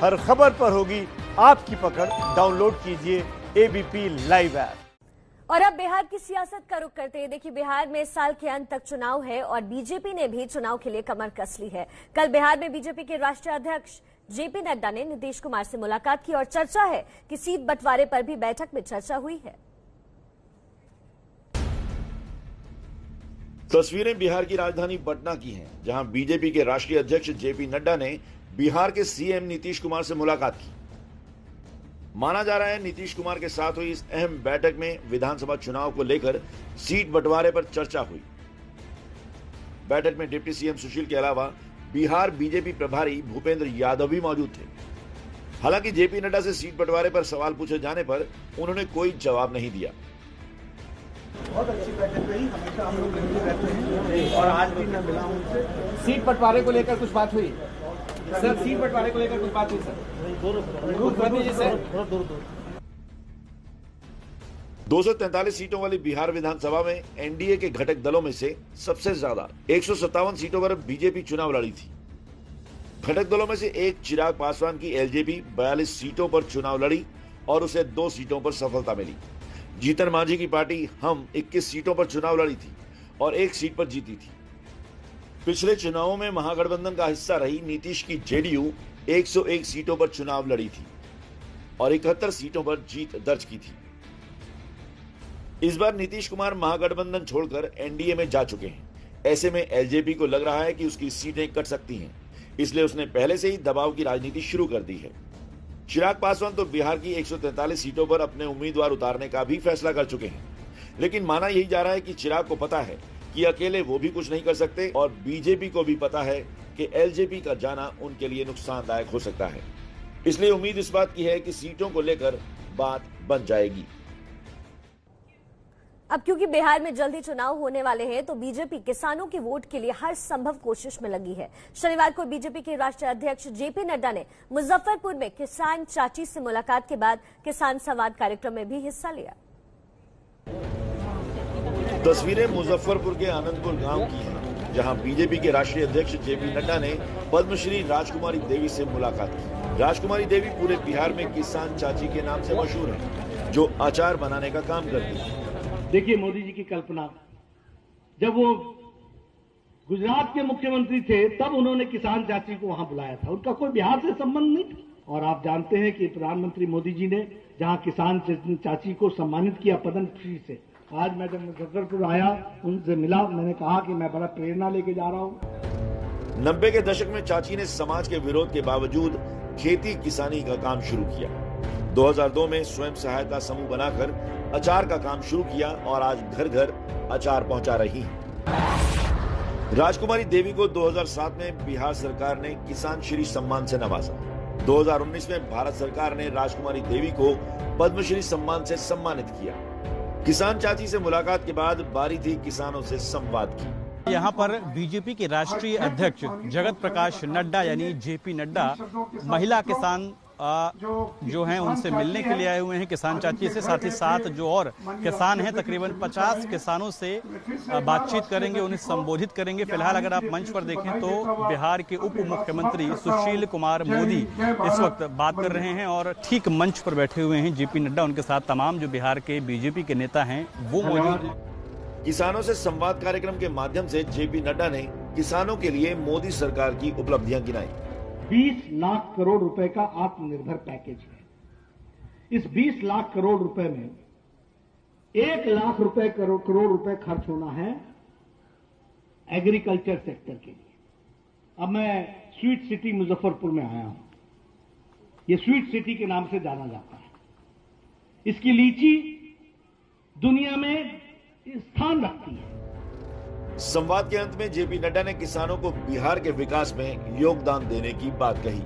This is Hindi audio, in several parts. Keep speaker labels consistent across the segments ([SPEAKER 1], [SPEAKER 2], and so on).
[SPEAKER 1] हर खबर पर होगी आपकी पकड़। डाउनलोड कीजिए एबीपी लाइव ऐप।
[SPEAKER 2] और अब बिहार की सियासत का रुख करते हैं। देखिए, बिहार में साल के अंत तक चुनाव है और बीजेपी ने भी चुनाव के लिए कमर कस ली है। कल बिहार में बीजेपी के राष्ट्रीय अध्यक्ष जेपी नड्डा ने नीतीश कुमार से मुलाकात की और चर्चा है कि सीट बंटवारे पर भी बैठक में चर्चा हुई है।
[SPEAKER 3] तस्वीरें बिहार की राजधानी पटना की हैं, जहां बीजेपी के राष्ट्रीय अध्यक्ष जेपी नड्डा ने बिहार के सीएम नीतीश कुमार से मुलाकात की। माना जा रहा है नीतीश कुमार के साथ हुई इस अहम बैठक में विधानसभा चुनाव को लेकर सीट बंटवारे पर चर्चा हुई। बैठक में डिप्टी सीएम सुशील के अलावा बिहार बीजेपी प्रभारी भूपेंद्र यादव भी मौजूद थे। हालांकि जेपी नड्डा से सीट बंटवारे पर सवाल पूछे जाने पर उन्होंने कोई जवाब नहीं दिया।
[SPEAKER 4] बहुत अच्छी बैठक रही, हमेशा हम लोग मिलते रहते हैं और आज भी मैं मिला हूं उनसे।
[SPEAKER 5] सीट बंटवारे को लेकर कुछ बात हुई सर? सीट बंटवारे को लेकर कुछ बात हुई सर?
[SPEAKER 4] दूर
[SPEAKER 3] 243 सीटों वाली बिहार विधानसभा में एनडीए के घटक दलों में से सबसे ज्यादा 157 सीटों पर बीजेपी चुनाव लड़ी थी। घटक दलों में से एक चिराग पासवान की एलजेपी 42 सीटों पर चुनाव लड़ी और उसे 2 सीटों पर सफलता मिली। जीतन मांझी की पार्टी हम 21 सीटों पर चुनाव लड़ी थी और 1 सीट पर जीती थी। पिछले चुनावों में महागठबंधन का हिस्सा रही नीतीश की जेडीयू 101 सीटों पर चुनाव लड़ी थी और 71 सीटों पर जीत दर्ज की थी। इस बार नीतीश कुमार महागठबंधन छोड़कर एनडीए में जा चुके हैं। ऐसे में एलजेपी को लग रहा है कि उसकी सीटें कट सकती हैं, इसलिए उसने पहले से ही दबाव की राजनीति शुरू कर दी है। चिराग पासवान तो बिहार की 143 सीटों पर अपने उम्मीदवार उतारने का भी फैसला कर चुके हैं, लेकिन माना यही जा रहा है कि चिराग को पता है कि अकेले वो भी कुछ नहीं कर सकते और बीजेपी को भी पता है कि एलजेपी का जाना उनके लिए नुकसानदायक हो सकता है। इसलिए उम्मीद इस बात की है कि सीटों को लेकर बात बन जाएगी।
[SPEAKER 2] अब क्योंकि बिहार में जल्द ही चुनाव होने वाले हैं, तो बीजेपी किसानों के वोट के लिए हर संभव कोशिश में लगी है। शनिवार को बीजेपी के राष्ट्रीय अध्यक्ष जेपी नड्डा ने मुजफ्फरपुर में किसान चाची से मुलाकात के बाद किसान संवाद कार्यक्रम में भी हिस्सा लिया।
[SPEAKER 3] तस्वीरें मुजफ्फरपुर के आनंदपुर गांव की हैं, जहां बीजेपी के राष्ट्रीय अध्यक्ष जेपी नड्डा ने पद्मश्री राजकुमारी देवी से मुलाकात की। राजकुमारी देवी पूरे बिहार में किसान चाची के नाम से मशहूर हैं, जो अचार बनाने का काम करती है।
[SPEAKER 6] देखिए, मोदी जी की कल्पना, जब वो गुजरात के मुख्यमंत्री थे तब उन्होंने किसान चाची को वहां बुलाया था। उनका कोई बिहार से संबंध नहीं था। और आप जानते हैं कि प्रधानमंत्री मोदी जी ने जहां किसान चाची को सम्मानित किया पद्मश्री से, आज मैं जब मुजफ्फरपुर आया उनसे मिला, मैंने कहा कि मैं बड़ा प्रेरणा लेके जा रहा हूं।
[SPEAKER 3] 90 के दशक में चाची ने समाज के विरोध के बावजूद खेती किसानी का काम शुरू किया। 2002 में स्वयं सहायता समूह बनाकर अचार का काम शुरू किया और आज घर घर अचार पहुंचा रही हैं। राजकुमारी देवी को 2007 में बिहार सरकार ने किसान श्री सम्मान से नवाजा। 2019 में भारत सरकार ने राजकुमारी देवी को पद्मश्री सम्मान से सम्मानित किया। किसान चाची से मुलाकात के बाद बारी थी किसानों से संवाद की।
[SPEAKER 7] यहाँ पर बीजेपी के राष्ट्रीय अध्यक्ष जगत प्रकाश नड्डा यानी जेपी नड्डा महिला किसान जो हैं उनसे मिलने के लिए आए हुए हैं, किसान चाची से। साथ ही साथ जो और किसान हैं, तकरीबन 50 किसानों से बातचीत करेंगे, उन्हें संबोधित करेंगे। फिलहाल अगर आप मंच पर देखें तो बिहार के उप मुख्यमंत्री सुशील कुमार मोदी इस वक्त बात कर रहे हैं और ठीक मंच पर बैठे हुए हैं जेपी नड्डा। उनके साथ तमाम जो बिहार के बीजेपी के नेता हैं वो मौजूद हैं।
[SPEAKER 3] किसानों से संवाद कार्यक्रम के माध्यम से जेपी नड्डा ने किसानों के लिए मोदी सरकार की उपलब्धियां गिनाई।
[SPEAKER 6] 20 लाख करोड़ रुपए का आत्मनिर्भर पैकेज है। इस 20 लाख करोड़ रुपए में 1 लाख रुपए करोड़ रुपए खर्च होना है एग्रीकल्चर सेक्टर के लिए। अब मैं स्वीट सिटी मुजफ्फरपुर में आया हूं। ये स्वीट सिटी के नाम से जाना जाता है। इसकी लीची दुनिया में स्थान रखती है।
[SPEAKER 3] संवाद के अंत में जेपी नड्डा ने किसानों को बिहार के विकास में योगदान देने की बात कही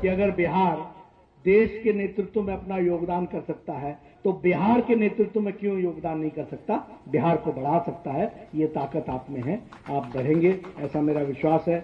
[SPEAKER 6] कि अगर बिहार देश के नेतृत्व में अपना योगदान कर सकता है तो बिहार के नेतृत्व में क्यों योगदान नहीं कर सकता, बिहार को बढ़ा सकता है। ये ताकत आप में है, आप बढ़ेंगे, ऐसा मेरा विश्वास है।